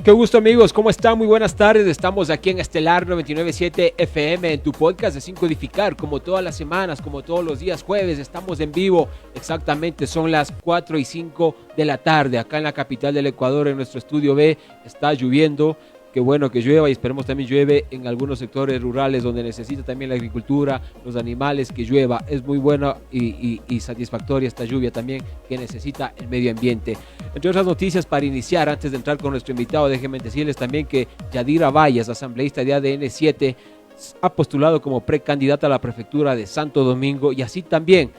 Qué gusto amigos, ¿cómo están? Muy buenas tardes, estamos aquí en Estelar 997 FM en tu podcast de Sin Codificar, como todas las semanas, como todos los días jueves, estamos en vivo, exactamente son las 4 y 5 de la tarde, acá en la capital del Ecuador, en nuestro estudio B, está lloviendo. Qué bueno que llueva y esperemos también llueve en algunos sectores rurales donde necesita también la agricultura, los animales, que llueva. Es muy buena y satisfactoria esta lluvia también que necesita el medio ambiente. Entre otras noticias, para iniciar, antes de entrar con nuestro invitado, déjenme decirles también que Yadira Vallas, asambleísta de ADN 7, ha postulado como precandidata a la prefectura de Santo Domingo y así también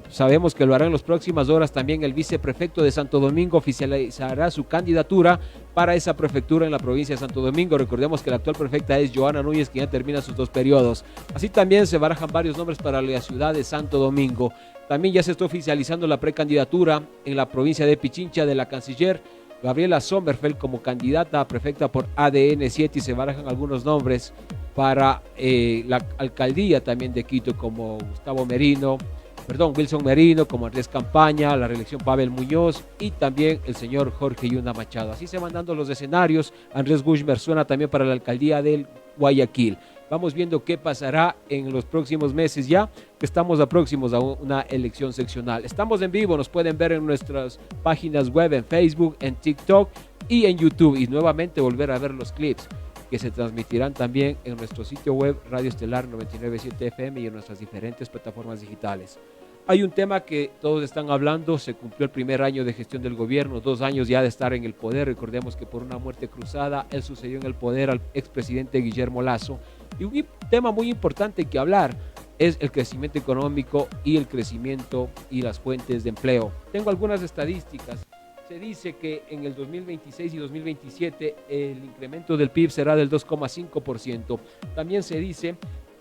sabemos que lo hará en las próximas horas. También el viceprefecto de Santo Domingo oficializará su candidatura para esa prefectura en la provincia de Santo Domingo. Recordemos que la actual prefecta es Joana Núñez, que ya termina sus 2 periodos. Así también se barajan varios nombres para la ciudad de Santo Domingo. También ya se está oficializando la precandidatura en la provincia de Pichincha de la canciller Gabriela Sommerfeld como candidata a prefecta por ADN 7 y se barajan algunos nombres para la alcaldía también de Quito, como Wilson Merino, como Andrés Campaña, la reelección Pavel Muñoz y también el señor Jorge Yunda Machado. Así se van dando los escenarios. Andrés Bushmer suena también para la alcaldía del Guayaquil. Vamos viendo qué pasará en los próximos meses ya, que estamos próximos a una elección seccional. Estamos en vivo, nos pueden ver en nuestras páginas web, en Facebook, en TikTok y en YouTube. Y nuevamente volver a ver los clips que se transmitirán también en nuestro sitio web Radio Estelar 997 FM y en nuestras diferentes plataformas digitales. Hay un tema que todos están hablando, se cumplió el primer año de gestión del gobierno, 2 años ya de estar en el poder. Recordemos que por una muerte cruzada, él sucedió en el poder al expresidente Guillermo Lasso. Y un tema muy importante que hablar es el crecimiento económico y el crecimiento y las fuentes de empleo. Tengo algunas estadísticas. Se dice que en el 2026 y 2027 el incremento del PIB será del 2,5%. También se dice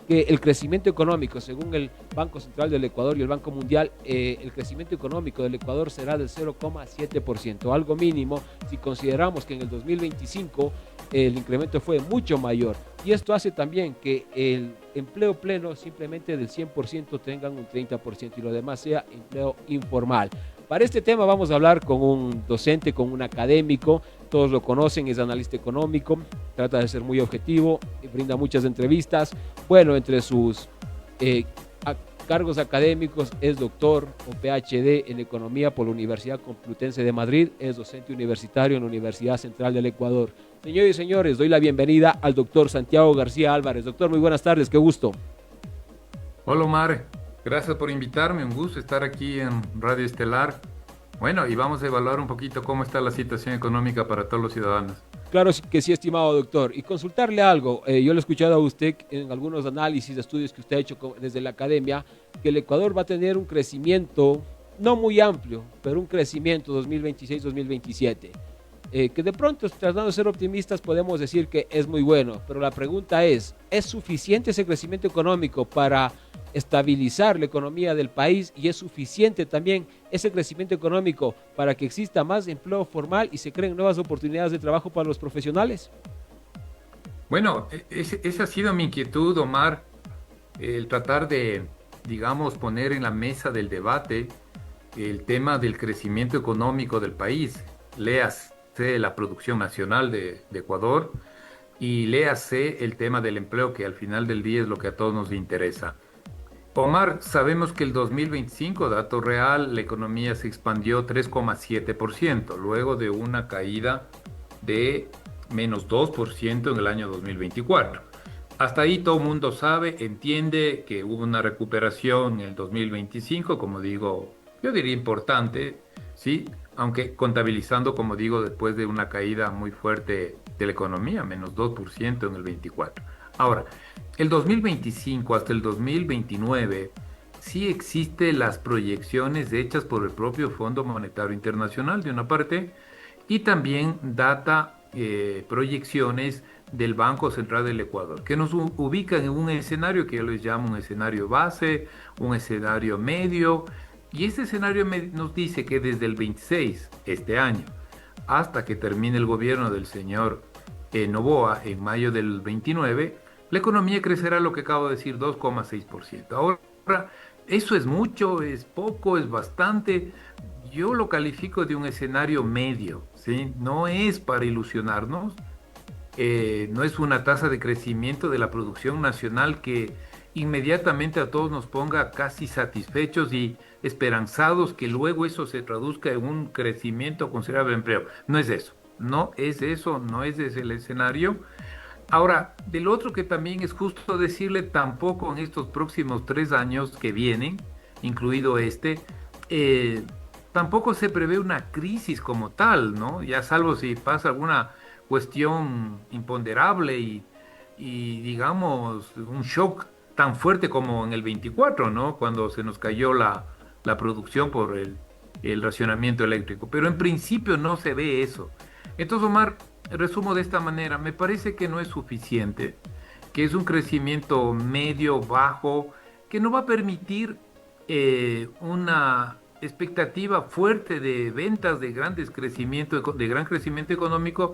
que el crecimiento económico, según el Banco Central del Ecuador y el Banco Mundial, el crecimiento económico del Ecuador será del 0,7%, algo mínimo si consideramos que en el 2025 el incremento fue mucho mayor. Y esto hace también que el empleo pleno simplemente del 100% tengan un 30% y lo demás sea empleo informal. Para este tema vamos a hablar con un docente, con un académico, todos lo conocen, es analista económico, trata de ser muy objetivo, brinda muchas entrevistas. Bueno, entre sus cargos académicos es doctor o PhD en economía por la Universidad Complutense de Madrid, es docente universitario en la Universidad Central del Ecuador. Señores y señores, doy la bienvenida al doctor Santiago García Álvarez. Doctor, muy buenas tardes, qué gusto. Hola Omar, gracias por invitarme, un gusto estar aquí en Radio Estelar. Bueno, y vamos a evaluar un poquito cómo está la situación económica para todos los ciudadanos. Claro que sí, estimado doctor. Y consultarle algo, yo lo he escuchado a usted en algunos análisis, estudios que usted ha hecho desde la academia, que el Ecuador va a tener un crecimiento, no muy amplio, pero un crecimiento 2026-2027. Que de pronto, tratando de ser optimistas, podemos decir que es muy bueno, pero la pregunta ¿es suficiente ese crecimiento económico para estabilizar la economía del país y es suficiente también ese crecimiento económico para que exista más empleo formal y se creen nuevas oportunidades de trabajo para los profesionales? Bueno, esa ha sido mi inquietud, Omar, el tratar de, digamos, poner en la mesa del debate el tema del crecimiento económico del país. Léase la producción nacional de Ecuador y léase el tema del empleo, que al final del día es lo que a todos nos interesa. Omar, sabemos que el 2025, dato real, la economía se expandió 3,7%, luego de una caída de menos 2% en el año 2024. Hasta ahí todo el mundo sabe, entiende que hubo una recuperación en el 2025, como digo, yo diría importante, ¿sí? Aunque contabilizando, como digo, después de una caída muy fuerte de la economía, menos 2% en el 24. Ahora, el 2025 hasta el 2029 sí existen las proyecciones hechas por el propio Fondo Monetario Internacional de una parte y también proyecciones del Banco Central del Ecuador, que nos ubican en un escenario que yo les llamo un escenario base, un escenario medio, y este escenario nos dice que desde el 26, este año, hasta que termine el gobierno del señor Noboa en mayo del 29, la economía crecerá, lo que acabo de decir, 2,6%. Ahora, ¿eso es mucho, es poco, es bastante? yo lo califico de un escenario medio, ¿sí? No es para ilusionarnos, no es una tasa de crecimiento de la producción nacional que inmediatamente a todos nos ponga casi satisfechos y esperanzados que luego eso se traduzca en un crecimiento considerable de empleo. No es eso, no es eso, no es ese el escenario. Ahora, del otro que también es justo decirle, tampoco en estos próximos 3 años que vienen, incluido este, eh, tampoco se prevé una crisis como tal, ¿no? Ya salvo si pasa alguna cuestión imponderable y digamos, un shock tan fuerte como en el 24, ¿no? Cuando se nos cayó la producción por el racionamiento eléctrico. Pero en principio no se ve eso. Entonces, Omar, resumo de esta manera, me parece que no es suficiente, que es un crecimiento medio, bajo, que no va a permitir una expectativa fuerte de ventas de grandes crecimiento, de gran crecimiento económico,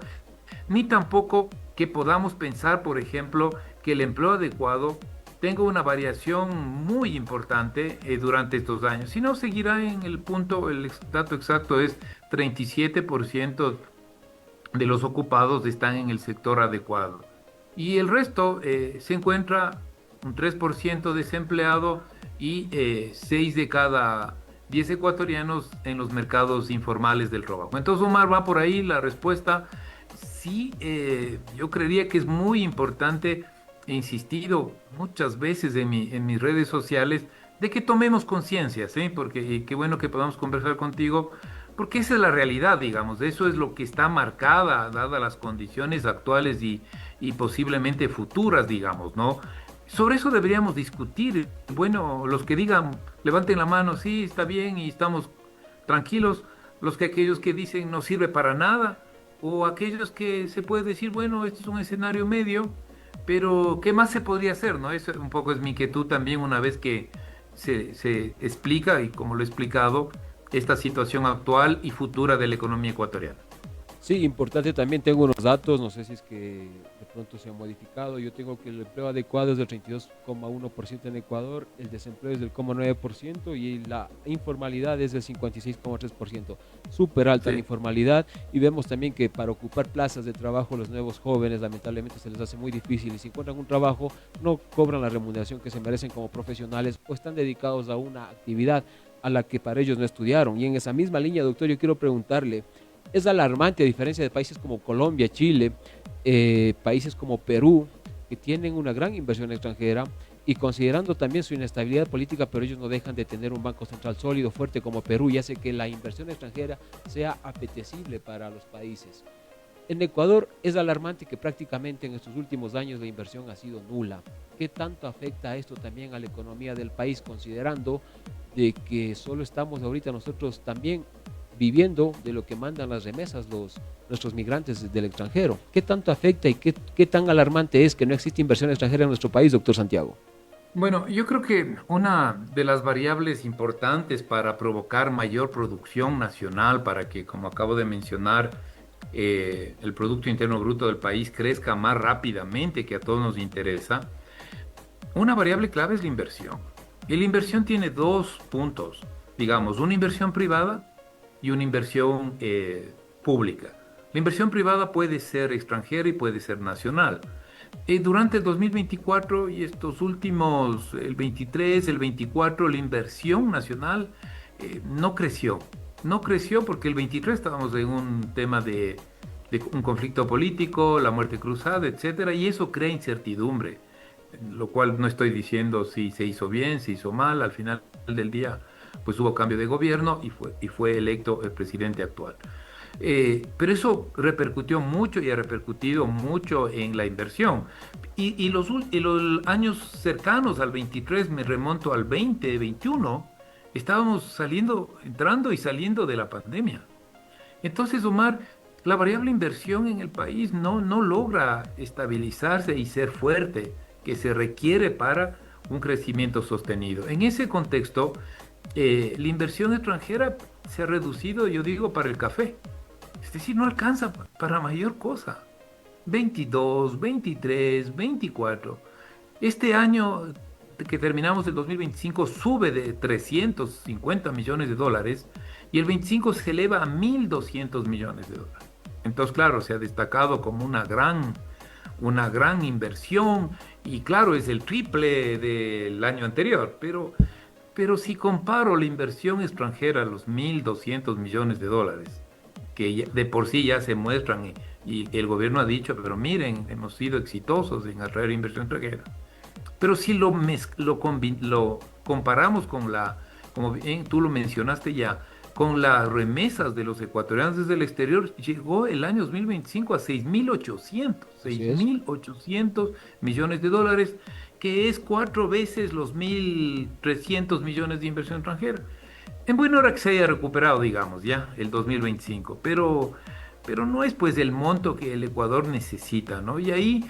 ni tampoco que podamos pensar, por ejemplo, que el empleo adecuado tenga una variación muy importante durante estos años. Si no, seguirá en el punto, el dato exacto es 37% de los ocupados están en el sector adecuado. Y el resto se encuentra un 3% desempleado y 6 de cada 10 ecuatorianos en los mercados informales del trabajo. Entonces, Omar, va por ahí la respuesta. Sí, yo creería que es muy importante, he insistido muchas veces en mis redes sociales, de que tomemos conciencia, ¿sí? Porque y qué bueno que podamos conversar contigo, porque esa es la realidad, digamos, eso es lo que está marcada, dadas las condiciones actuales y posiblemente futuras, digamos, ¿no? Sobre eso deberíamos discutir. Bueno, los que digan, levanten la mano, sí, está bien y estamos tranquilos, aquellos que dicen no sirve para nada, o aquellos que se puede decir, bueno, este es un escenario medio, pero ¿qué más se podría hacer, no? Eso un poco es mi inquietud también una vez que se explica, y como lo he explicado, esta situación actual y futura de la economía ecuatoriana. Sí, importante también, tengo unos datos, no sé si es que de pronto se han modificado. Yo tengo que el empleo adecuado es del 32,1% en Ecuador, el desempleo es del 0,9% y la informalidad es del 56,3%. Súper alta la Sí. informalidad, y vemos también que para ocupar plazas de trabajo los nuevos jóvenes lamentablemente se les hace muy difícil, y si encuentran un trabajo no cobran la remuneración que se merecen como profesionales o están dedicados a una actividad a la que para ellos no estudiaron. Y en esa misma línea, doctor, yo quiero preguntarle, es alarmante, a diferencia de países como Colombia, Chile, países como Perú, que tienen una gran inversión extranjera, y considerando también su inestabilidad política, pero ellos no dejan de tener un banco central sólido, fuerte como Perú, y hace que la inversión extranjera sea apetecible para los países. En Ecuador es alarmante que prácticamente en estos últimos años la inversión ha sido nula. ¿Qué tanto afecta esto también a la economía del país, considerando de que solo estamos ahorita nosotros también viviendo de lo que mandan las remesas nuestros migrantes del extranjero? ¿Qué tanto afecta y qué tan alarmante es que no existe inversión extranjera en nuestro país, doctor Santiago? Bueno, yo creo que una de las variables importantes para provocar mayor producción nacional, para que, como acabo de mencionar, el Producto Interno Bruto del país crezca más rápidamente, que a todos nos interesa, una variable clave es la inversión. Y la inversión tiene dos puntos, digamos, una inversión privada y una inversión pública. La inversión privada puede ser extranjera y puede ser nacional. Durante el 2024 y estos últimos, el 23, el 24, la inversión nacional no creció. No creció porque el 23 estábamos en un tema de un conflicto político, la muerte cruzada, etcétera, y eso crea incertidumbre, lo cual no estoy diciendo si se hizo bien, se hizo mal. Al final del día pues hubo cambio de gobierno y fue electo el presidente actual. Pero eso repercutió mucho y ha repercutido mucho en la inversión. Y los años cercanos al 23, me remonto al 2021, estábamos entrando y saliendo de la pandemia. Entonces, Omar, la variable inversión en el país no logra estabilizarse y ser fuerte, que se requiere para un crecimiento sostenido. En ese contexto, la inversión extranjera se ha reducido, yo digo, para el café. Es decir, no alcanza para mayor cosa. 22, 23, 24. Este año que terminamos el 2025 sube de 350 millones de dólares y el 25 se eleva a 1.200 millones de dólares. Entonces, claro, se ha destacado como una gran inversión y claro, es el triple del año anterior, pero si comparo la inversión extranjera, los 1.200 millones de dólares, que de por sí ya se muestran y el gobierno ha dicho, pero miren, hemos sido exitosos en atraer inversión extranjera. Pero si lo comparamos con como bien tú lo mencionaste ya, con las remesas de los ecuatorianos desde el exterior, llegó el año 2025 a 6.800 millones de dólares, que es 4 veces los 1.300 millones de inversión extranjera. En buena hora que se haya recuperado, digamos, ya el 2025, pero no es pues el monto que el Ecuador necesita, ¿no? Y ahí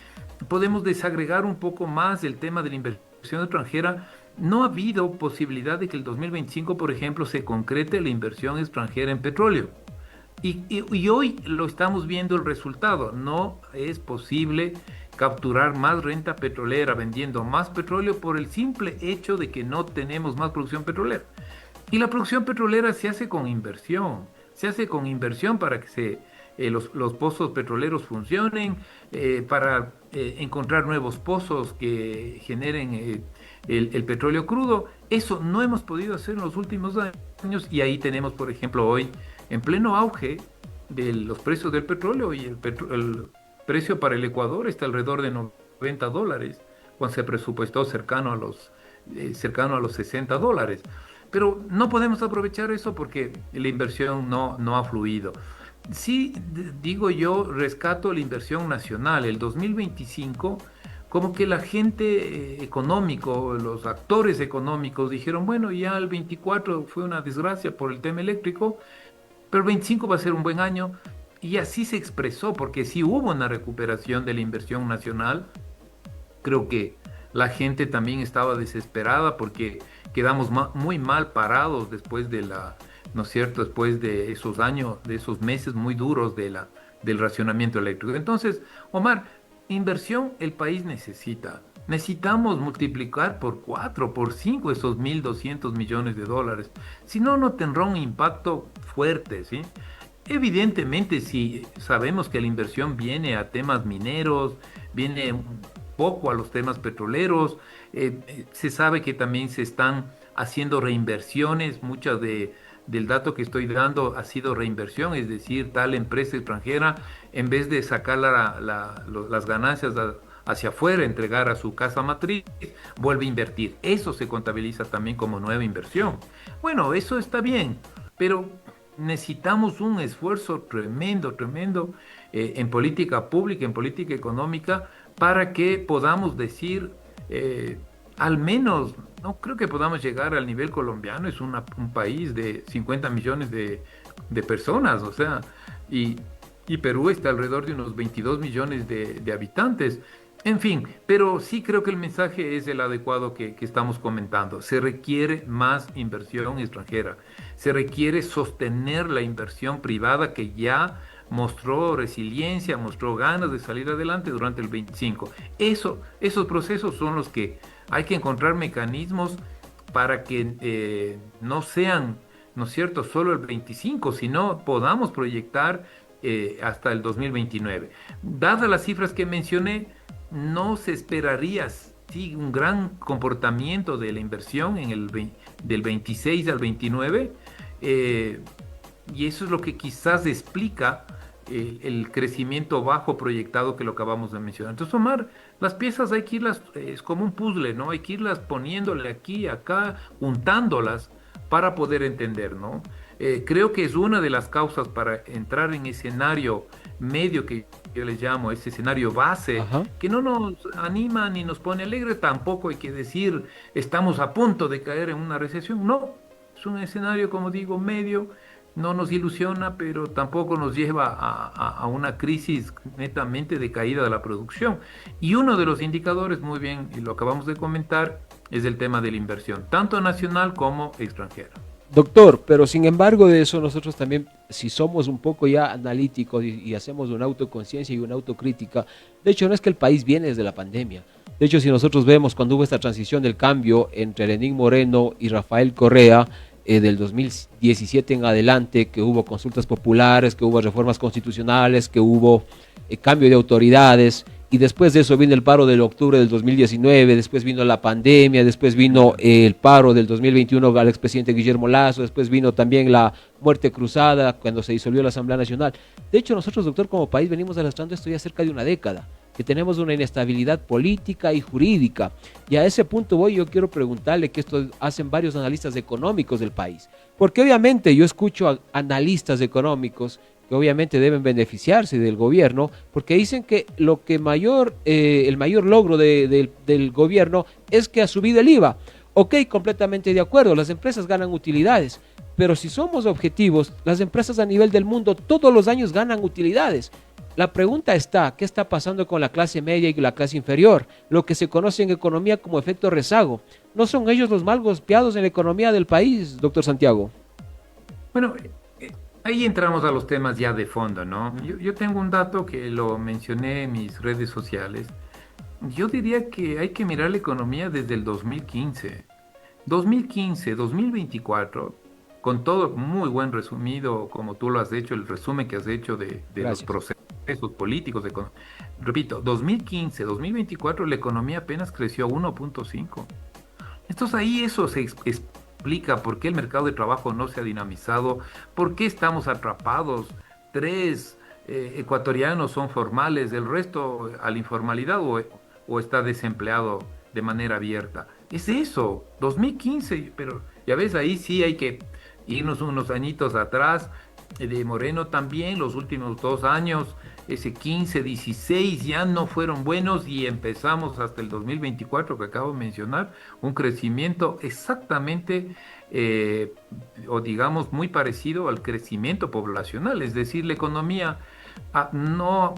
podemos desagregar un poco más el tema de la inversión extranjera. No ha habido posibilidad de que el 2025, por ejemplo, se concrete la inversión extranjera en petróleo. Y hoy lo estamos viendo el resultado. No es posible capturar más renta petrolera vendiendo más petróleo por el simple hecho de que no tenemos más producción petrolera. Y la producción petrolera se hace con inversión. Se hace con inversión para que los pozos petroleros funcionen, para encontrar nuevos pozos que generen el petróleo crudo. Eso no hemos podido hacer en los últimos años y ahí tenemos, por ejemplo, hoy en pleno auge de los precios del petróleo y el precio para el Ecuador está alrededor de $90, cuando se presupuestó cercano a los $60. Pero no podemos aprovechar eso porque la inversión no ha fluido. Sí, digo yo, rescato la inversión nacional. El 2025, como que la gente económico, los actores económicos dijeron, bueno, ya el 24 fue una desgracia por el tema eléctrico, pero el 25 va a ser un buen año. Y así se expresó, porque sí hubo una recuperación de la inversión nacional. Creo que la gente también estaba desesperada porque quedamos muy mal parados después ¿no es cierto?, después de esos años, de esos meses muy duros del racionamiento eléctrico. Entonces, Omar, inversión el país necesita. Necesitamos multiplicar por 4, por 5 esos 1.200 millones de dólares. Si no, no tendrá un impacto fuerte, ¿sí? Evidentemente, si sabemos que la inversión viene a temas mineros, viene un poco a los temas petroleros, se sabe que también se están haciendo reinversiones, muchas del dato que estoy dando ha sido reinversión, es decir, tal empresa extranjera, en vez de sacar las ganancias hacia afuera, entregar a su casa matriz, vuelve a invertir. Eso se contabiliza también como nueva inversión. Bueno, eso está bien, pero necesitamos un esfuerzo tremendo en política pública, en política económica, para que podamos decir, al menos, no creo que podamos llegar al nivel colombiano, es un país de 50 millones de personas, o sea, y Perú está alrededor de unos 22 millones de habitantes. En fin, pero sí creo que el mensaje es el adecuado que estamos comentando. Se requiere más inversión extranjera, se requiere sostener la inversión privada que ya mostró resiliencia, mostró ganas de salir adelante durante el 25. Esos procesos son los que hay que encontrar mecanismos para que no sean, ¿no es cierto?, solo el 25, sino podamos proyectar hasta el 2029. Dadas las cifras que mencioné, no se esperaría un gran comportamiento de la inversión del 26 al 29, y eso es lo que quizás explica el crecimiento bajo proyectado que lo acabamos de mencionar. Entonces, Omar, las piezas hay que irlas, es como un puzzle, ¿no? Hay que irlas poniéndole aquí, acá, juntándolas para poder entender, ¿no? Creo que es una de las causas para entrar en escenario medio que yo les llamo, ese escenario base, Ajá. que no nos anima ni nos pone alegre. Tampoco hay que decir estamos a punto de caer en una recesión. No, es un escenario, como digo, medio. No nos ilusiona, pero tampoco nos lleva a una crisis netamente de caída de la producción. Y uno de los indicadores, muy bien, y lo acabamos de comentar, es el tema de la inversión, tanto nacional como extranjera. Doctor, pero sin embargo de eso nosotros también, si somos un poco ya analíticos y hacemos una autoconciencia y una autocrítica, de hecho no es que el país viene desde la pandemia. De hecho, si nosotros vemos cuando hubo esta transición del cambio entre Lenín Moreno y Rafael Correa, del 2017 en adelante, que hubo consultas populares, que hubo reformas constitucionales, que hubo cambio de autoridades, y después de eso vino el paro del octubre del 2019, después vino la pandemia, después vino el paro del 2021 al expresidente Guillermo Lasso, después vino también la muerte cruzada cuando se disolvió la Asamblea Nacional. De hecho, nosotros, doctor, como país venimos arrastrando esto ya cerca de una década, que tenemos una inestabilidad política y jurídica. Y a ese punto yo quiero preguntarle, que esto hacen varios analistas económicos del país, porque obviamente yo escucho a analistas económicos que obviamente deben beneficiarse del gobierno, porque dicen que lo que el mayor logro del gobierno es que ha subido el IVA. Ok, completamente de acuerdo, las empresas ganan utilidades, pero si somos objetivos, las empresas a nivel del mundo todos los años ganan utilidades. La pregunta está, ¿qué está pasando con la clase media y la clase inferior? Lo que se conoce en economía como efecto rezago. ¿No son ellos los mal golpeados en la economía del país, doctor Santiago? Bueno, ahí entramos a los temas ya de fondo, ¿no? Yo tengo un dato que lo mencioné en mis redes sociales. Yo diría que hay que mirar la economía desde el 2015. 2015, 2024, con todo muy buen resumido, como tú lo has hecho, el resumen que has hecho de los procesos políticos. Repito, 2015, 2024, la economía apenas creció a 1.5. Entonces ahí eso se explica por qué el mercado de trabajo no se ha dinamizado, por qué estamos atrapados. 3 ecuatorianos son formales, el resto a la informalidad o está desempleado de manera abierta. Es eso, 2015, pero ya ves, ahí sí hay que irnos unos añitos atrás. De Moreno también, los últimos 2 años, ese 15, 16 ya no fueron buenos y empezamos hasta el 2024 que acabo de mencionar, un crecimiento exactamente, o digamos muy parecido al crecimiento poblacional, es decir, la economía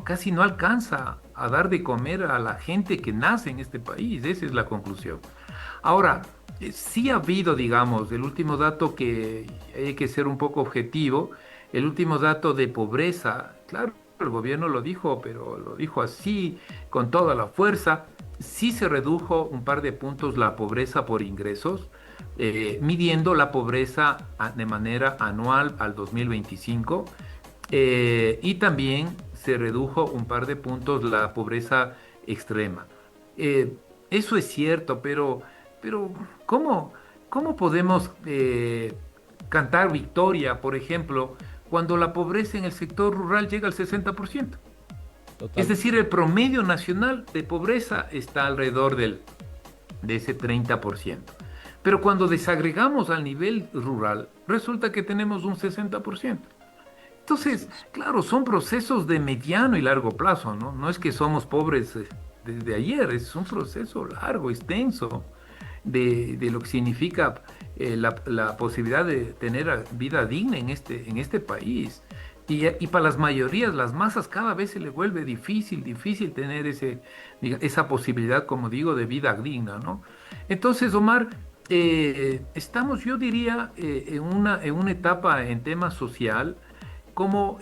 casi no alcanza a dar de comer a la gente que nace en este país, esa es la conclusión. Ahora, sí ha habido, digamos, el último dato que hay que ser un poco objetivo, el último dato de pobreza, claro, el gobierno lo dijo, pero lo dijo así, con toda la fuerza, sí se redujo un par de puntos la pobreza por ingresos, midiendo la pobreza de manera anual al 2025, y también se redujo un par de puntos la pobreza extrema. Eso es cierto, pero ¿cómo podemos cantar victoria, por ejemplo, cuando la pobreza en el sector rural llega al 60%? Total. Es decir, el promedio nacional de pobreza está alrededor de ese 30%. Pero cuando desagregamos al nivel rural, resulta que tenemos un 60%. Entonces, claro, son procesos de mediano y largo plazo, ¿no? No es que somos pobres desde ayer, es un proceso largo, extenso, de lo que significa la posibilidad de tener vida digna en este país. Y para las mayorías, las masas, cada vez se les vuelve difícil tener esa posibilidad, como digo, de vida digna, ¿no? Entonces, Omar, estamos, yo diría, en una etapa en tema social como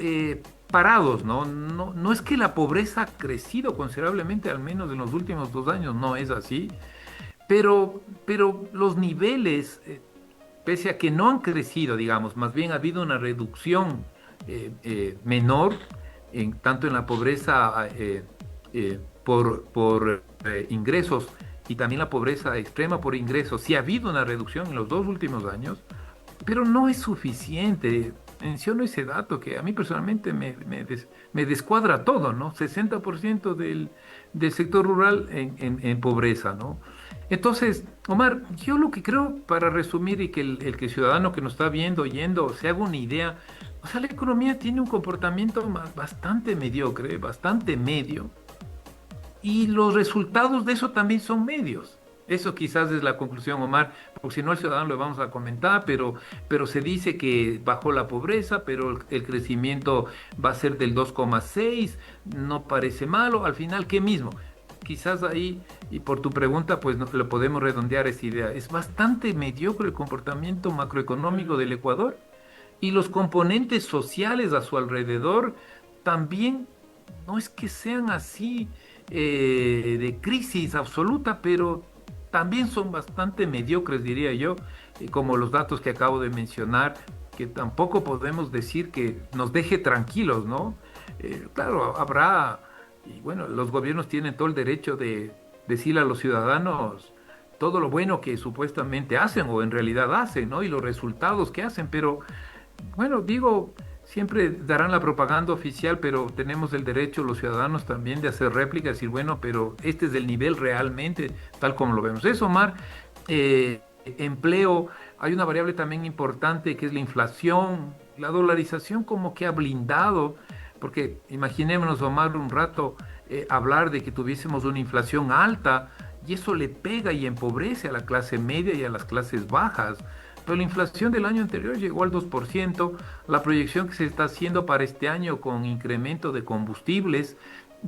parados, ¿no? No es que la pobreza ha crecido considerablemente, al menos en los últimos 2 años, no es así, pero los niveles, pese a que no han crecido, digamos, más bien ha habido una reducción menor, tanto en la pobreza por ingresos y también la pobreza extrema por ingresos. Sí ha habido una reducción en los 2 últimos años, pero no es suficiente. Menciono ese dato que a mí personalmente me descuadra todo, ¿no? 60% del sector rural en pobreza, ¿no? Entonces, Omar, yo lo que creo, para resumir y que el ciudadano que nos está viendo, oyendo, se haga una idea, o sea, la economía tiene un comportamiento bastante mediocre, bastante medio, y los resultados de eso también son medios. Eso quizás es la conclusión, Omar, porque si no el ciudadano lo vamos a comentar, pero se dice que bajó la pobreza, pero el crecimiento va a ser del 2,6, no parece malo, al final, ¿qué mismo? Quizás ahí, y por tu pregunta, pues lo podemos redondear esa idea. Es bastante mediocre el comportamiento macroeconómico del Ecuador y los componentes sociales a su alrededor también no es que sean así de crisis absoluta, pero también son bastante mediocres, diría yo, como los datos que acabo de mencionar, que tampoco podemos decir que nos deje tranquilos, ¿no? Claro, habrá, y bueno, los gobiernos tienen todo el derecho de decirle a los ciudadanos todo lo bueno que supuestamente hacen o en realidad hacen, ¿no? Y los resultados que hacen, pero bueno, digo, siempre darán la propaganda oficial, pero tenemos el derecho los ciudadanos también de hacer réplica, decir, bueno, pero este es el nivel realmente, tal como lo vemos. Eso, Omar, empleo, hay una variable también importante que es la inflación, la dolarización como que ha blindado, porque imaginémonos, Omar, un rato hablar de que tuviésemos una inflación alta y eso le pega y empobrece a la clase media y a las clases bajas. Pero la inflación del año anterior llegó al 2%, la proyección que se está haciendo para este año con incremento de combustibles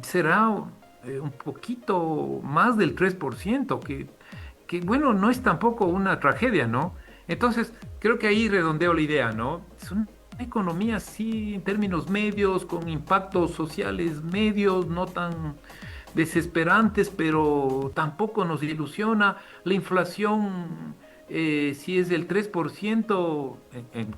será un poquito más del 3%, que bueno, no es tampoco una tragedia, ¿no? Entonces, creo que ahí redondeo la idea, ¿no? Es una economía así en términos medios, con impactos sociales medios, no tan desesperantes, pero tampoco nos ilusiona. La inflación, si es del 3%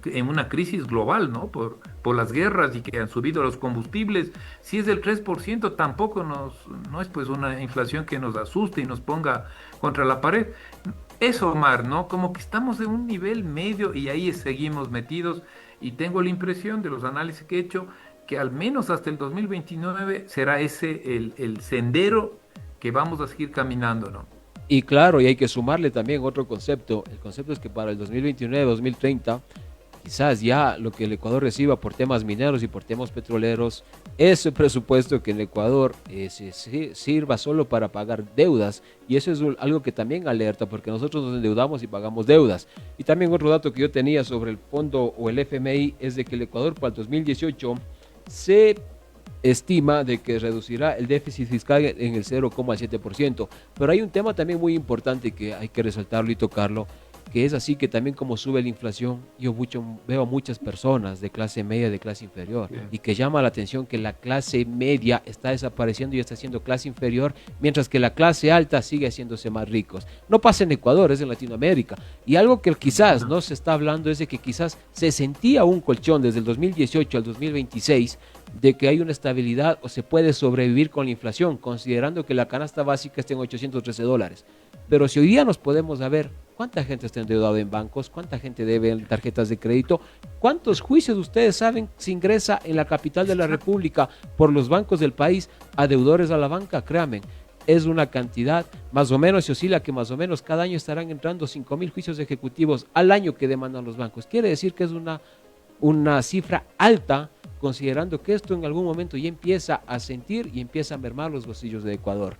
en una crisis global, ¿no? Por las guerras y que han subido los combustibles, si es del 3%, tampoco no es pues una inflación que nos asuste y nos ponga contra la pared. Eso, Omar, ¿no? Como que estamos en un nivel medio y ahí seguimos metidos y tengo la impresión de los análisis que he hecho que al menos hasta el 2029 será ese el sendero que vamos a seguir caminando, ¿no? Y claro, y hay que sumarle también otro concepto. El concepto es que para el 2029-2030, quizás ya lo que el Ecuador reciba por temas mineros y por temas petroleros, ese presupuesto que en Ecuador sirva solo para pagar deudas. Y eso es algo que también alerta, porque nosotros nos endeudamos y pagamos deudas. Y también otro dato que yo tenía sobre el fondo o el FMI es de que el Ecuador para el 2018 se estima de que reducirá el déficit fiscal en el 0,7%. Pero hay un tema también muy importante que hay que resaltarlo y tocarlo, que es así que también como sube la inflación, veo a muchas personas de clase media, de clase inferior, Bien. y que llama la atención que la clase media está desapareciendo y está siendo clase inferior, mientras que la clase alta sigue haciéndose más ricos. No pasa en Ecuador, es en Latinoamérica. Y algo que quizás no se está hablando es de que quizás se sentía un colchón desde el 2018 al 2026 de que hay una estabilidad o se puede sobrevivir con la inflación, considerando que la canasta básica está en $813. Pero si hoy día nos podemos saber cuánta gente está endeudada en bancos, cuánta gente debe en tarjetas de crédito, cuántos juicios ustedes saben se ingresa en la capital de la República por los bancos del país a deudores a la banca, créanme, es una cantidad, más o menos se oscila que más o menos cada año estarán entrando 5,000 juicios ejecutivos al año que demandan los bancos. Quiere decir que es una cifra alta, considerando que esto en algún momento ya empieza a sentir y empieza a mermar los bolsillos de Ecuador.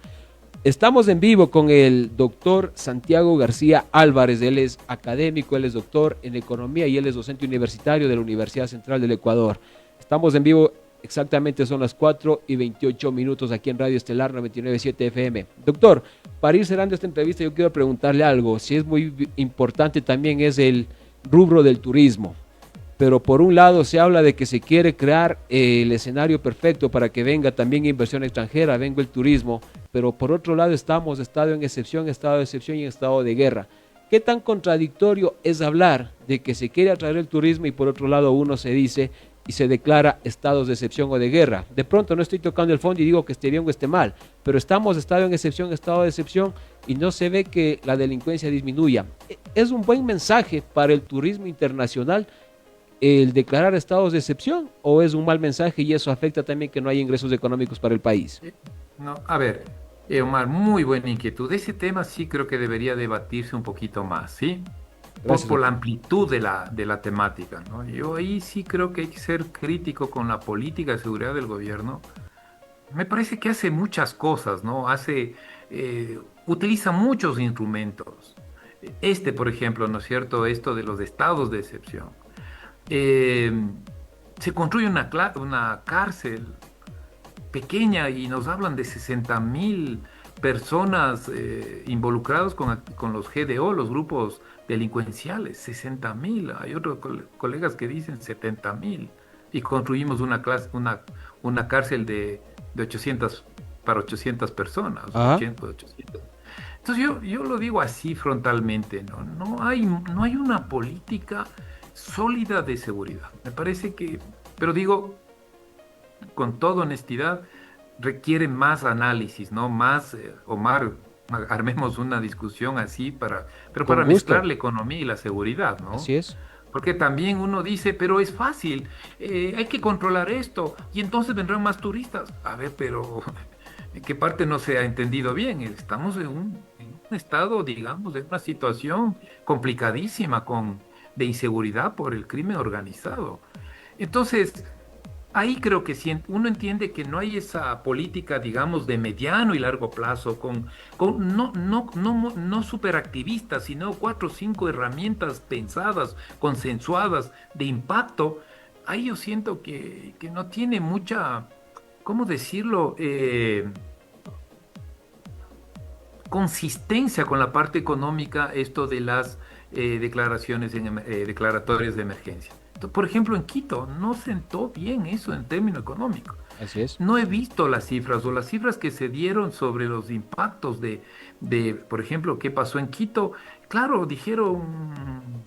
Estamos en vivo con el doctor Santiago García Álvarez. Él es académico, él es doctor en economía y él es docente universitario de la Universidad Central del Ecuador. Estamos en vivo, exactamente son las 4:28 aquí en Radio Estelar 99.7 FM. Doctor, para ir cerrando esta entrevista yo quiero preguntarle algo. Si es muy importante también es el rubro del turismo. Pero por un lado se habla de que se quiere crear el escenario perfecto para que venga también inversión extranjera, venga el turismo, pero por otro lado estamos estado de excepción y en estado de guerra. ¿Qué tan contradictorio es hablar de que se quiere atraer el turismo y por otro lado uno se dice y se declara estados de excepción o de guerra? De pronto no estoy tocando el fondo y digo que esté bien o esté mal, pero estamos estado de excepción y no se ve que la delincuencia disminuya. ¿Es un buen mensaje para el turismo internacional el declarar estados de excepción o es un mal mensaje y eso afecta también que no haya ingresos económicos para el país? No, a ver, Omar, muy buena inquietud. Ese tema sí creo que debería debatirse un poquito más, ¿sí? Gracias, Por la doctor. amplitud de la temática, ¿no? Yo ahí sí creo que hay que ser crítico con la política de seguridad del gobierno. Me parece que hace muchas cosas, ¿no? Utiliza muchos instrumentos. Por ejemplo, ¿no es cierto? Esto de los estados de excepción. Eh, Se construye una cárcel pequeña y nos hablan de 60.000 personas involucradas con los GDO, los grupos delincuenciales. 60.000. Hay otros colegas que dicen 70.000. Y construimos una cárcel de 800 para 800 personas, Ajá. 800. Entonces yo lo digo así frontalmente, ¿no? No hay una política sólida de seguridad. Me parece que, pero digo con toda honestidad, requiere más análisis, ¿no? Más, Omar, armemos una discusión así pero Con para gusto. mezclar la economía y la seguridad, ¿no? Así es. Porque también uno dice, pero es fácil, hay que controlar esto y entonces vendrán más turistas. A ver, pero ¿en qué parte no se ha entendido bien? Estamos en un estado, digamos, de una situación complicadísima de inseguridad por el crimen organizado. Entonces, ahí creo que si uno entiende que no hay esa política, digamos, de mediano y largo plazo, no superactivistas, sino cuatro o cinco herramientas pensadas, consensuadas, de impacto, ahí yo siento que no tiene mucha, ¿cómo decirlo? Consistencia con la parte económica, esto de las declaratorias de emergencia. Por ejemplo, en Quito no sentó bien eso en términos económicos. Así es. No he visto las cifras o las cifras que se dieron sobre los impactos por ejemplo, qué pasó en Quito. Claro, dijeron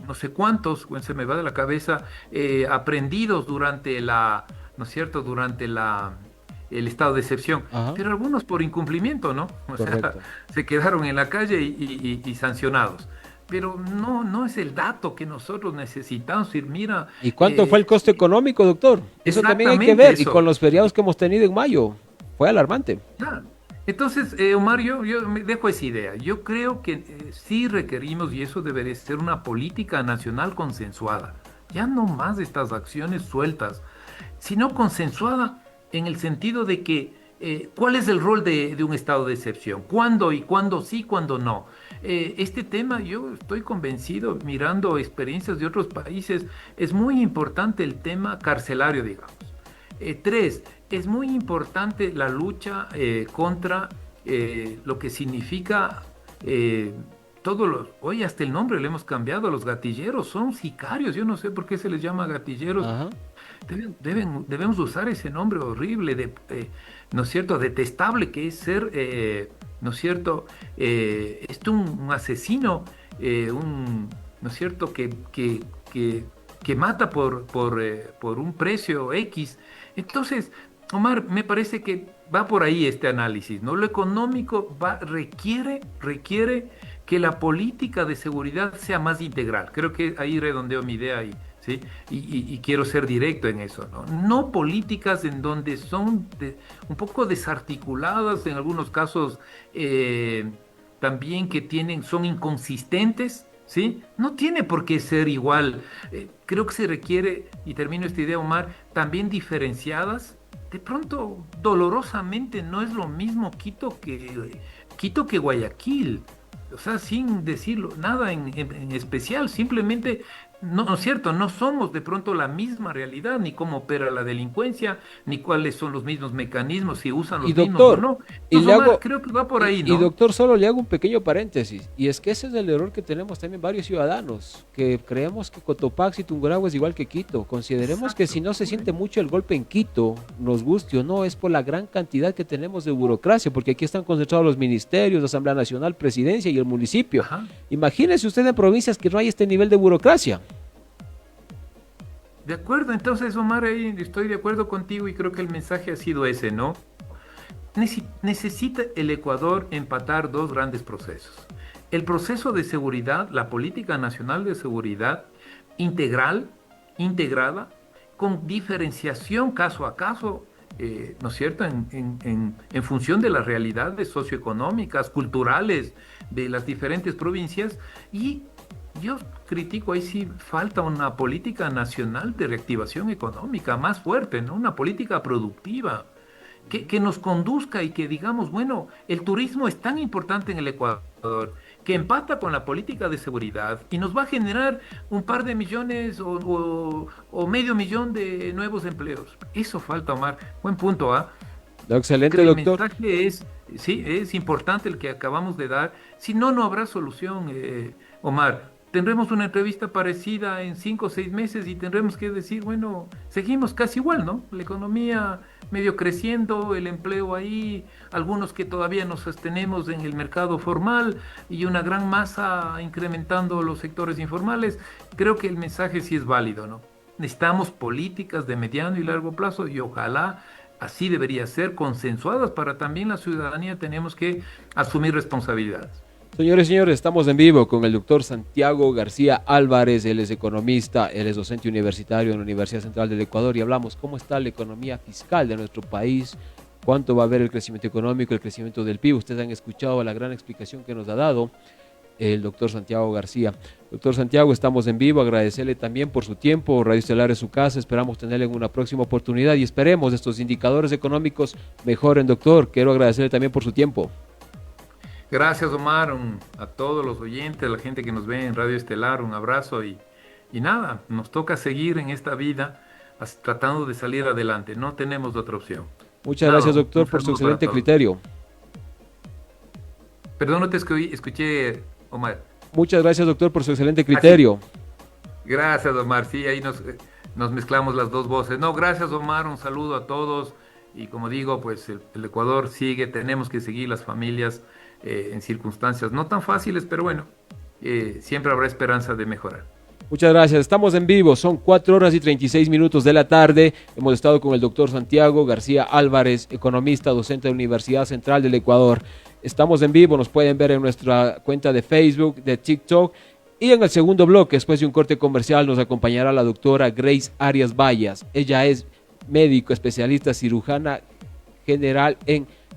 no sé cuántos, se me va de la cabeza, aprendidos durante ¿no es cierto?, el estado de excepción, Ajá. pero algunos por incumplimiento, ¿no? O sea, Correcto. se quedaron en la calle y sancionados. Pero no es el dato que nosotros necesitamos. Y mira, ¿Y cuánto fue el costo económico, doctor? Eso también hay que exactamente ver. Y con eso. los feriados que hemos tenido en mayo, fue alarmante. Ya. Entonces, Omar, yo me dejo esa idea. Yo creo que sí requerimos, y eso debería ser una política nacional consensuada. Ya no más estas acciones sueltas, sino consensuada en el sentido de que cuál es el rol de un estado de excepción, cuándo sí, cuándo no. Este tema, yo estoy convencido, mirando experiencias de otros países, es muy importante el tema carcelario, digamos. Tres, es muy importante la lucha contra lo que significa hoy hasta el nombre le hemos cambiado, los gatilleros son sicarios, yo no sé por qué se les llama gatilleros. Ajá. Debemos usar ese nombre horrible, ¿no es cierto?, detestable que es ser, ¿no es cierto?, un asesino, ¿no es cierto?, que mata por un precio X. Entonces, Omar, me parece que va por ahí este análisis, ¿no? Lo económico requiere que la política de seguridad sea más integral. Creo que ahí redondeo mi idea y ¿sí? Y quiero ser directo en eso, ¿no? No políticas en donde son un poco desarticuladas, en algunos casos también son inconsistentes, ¿sí? No tiene por qué ser igual. Creo que se requiere, y termino esta idea, Omar, también diferenciadas. De pronto, dolorosamente, no es lo mismo Quito que Guayaquil. O sea, sin decirlo nada en especial, simplemente no es cierto, no somos de pronto la misma realidad, ni cómo opera la delincuencia, ni cuáles son los mismos mecanismos, si usan Y los mismos o doctor, no. y Entonces, le Omar, hago, creo que va por ahí, y ¿no? doctor, solo le hago un pequeño paréntesis, y es que ese es el error que tenemos también varios ciudadanos, que creemos que Cotopaxi y Tungurahua es igual que Quito. Consideremos que si Exacto. no se siente mucho el golpe en Quito, nos guste o no, es por la gran cantidad que tenemos de burocracia, porque aquí están concentrados los ministerios, la Asamblea Nacional, Presidencia y el municipio. Ajá. Imagínese usted en provincias que no hay este nivel de burocracia. De acuerdo, entonces, Omar, ahí estoy de acuerdo contigo y creo que el mensaje ha sido ese, ¿no? Necesita el Ecuador empatar dos grandes procesos. El proceso de seguridad, la política nacional de seguridad integrada, con diferenciación caso a caso, ¿no es cierto?, en función de las realidades socioeconómicas, culturales de las diferentes provincias. Y yo critico, ahí sí falta una política nacional de reactivación económica más fuerte, ¿no? Una política productiva que nos conduzca y que digamos, bueno, el turismo es tan importante en el Ecuador que empata con la política de seguridad y nos va a generar un par de millones o medio millón de nuevos empleos. Eso falta, Omar. Buen punto, ¿ah? Excelente, Creo el doctor. mensaje sí, es importante el que acabamos de dar. Si no, no habrá solución, Omar. tendremos una entrevista parecida en 5 o 6 meses y tendremos que decir, bueno, seguimos casi igual, ¿no? La economía medio creciendo, el empleo ahí, algunos que todavía nos sostenemos en el mercado formal y una gran masa incrementando los sectores informales. Creo que el mensaje sí es válido, ¿no? Necesitamos políticas de mediano y largo plazo y ojalá así debería ser, consensuadas para también la ciudadanía. Tenemos que asumir responsabilidades. Señores y señores, estamos en vivo con el doctor Santiago García Álvarez. Él es economista, él es docente universitario en la Universidad Central del Ecuador y hablamos cómo está la economía fiscal de nuestro país, cuánto va a haber el crecimiento económico, el crecimiento del PIB. Ustedes han escuchado la gran explicación que nos ha dado el doctor Santiago García. Doctor Santiago, estamos en vivo, agradecerle también por su tiempo. Radio Estelar es su casa, esperamos tenerle en una próxima oportunidad y esperemos estos indicadores económicos mejoren, doctor. Quiero agradecerle también por su tiempo. Gracias, Omar, a todos los oyentes, a la gente que nos ve en Radio Estelar, un abrazo y nada, nos toca seguir en esta vida tratando de salir adelante, no tenemos otra opción. Muchas gracias, doctor, por su excelente criterio. Perdón, no te escuché, Omar. Muchas gracias, doctor, por su excelente criterio. Gracias, Omar, sí, ahí nos mezclamos las dos voces. No, gracias, Omar, un saludo a todos y como digo, pues el Ecuador sigue, tenemos que seguir las familias en circunstancias no tan fáciles, pero bueno, siempre habrá esperanza de mejorar. Muchas gracias, estamos en vivo, son 4:36 de la tarde, hemos estado con el doctor Santiago García Álvarez, economista, docente de la Universidad Central del Ecuador. Estamos en vivo, nos pueden ver en nuestra cuenta de Facebook, de TikTok, y en el segundo bloque, después de un corte comercial, nos acompañará la doctora Grace Arias Vallas. Ella es médico, especialista cirujana general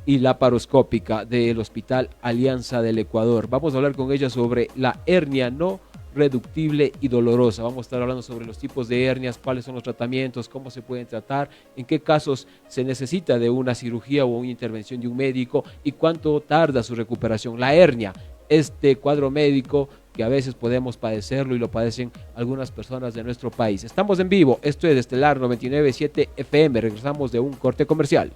y laparoscópica del Hospital Alianza del Ecuador. Vamos a hablar con ella sobre la hernia no reductible y dolorosa. Vamos a estar hablando sobre los tipos de hernias, cuáles son los tratamientos, cómo se pueden tratar, en qué casos se necesita de una cirugía o una intervención de un médico y cuánto tarda su recuperación. La hernia, este cuadro médico que a veces podemos padecerlo y lo padecen algunas personas de nuestro país. Estamos en vivo, esto es Estelar 99.7 FM, regresamos de un corte comercial.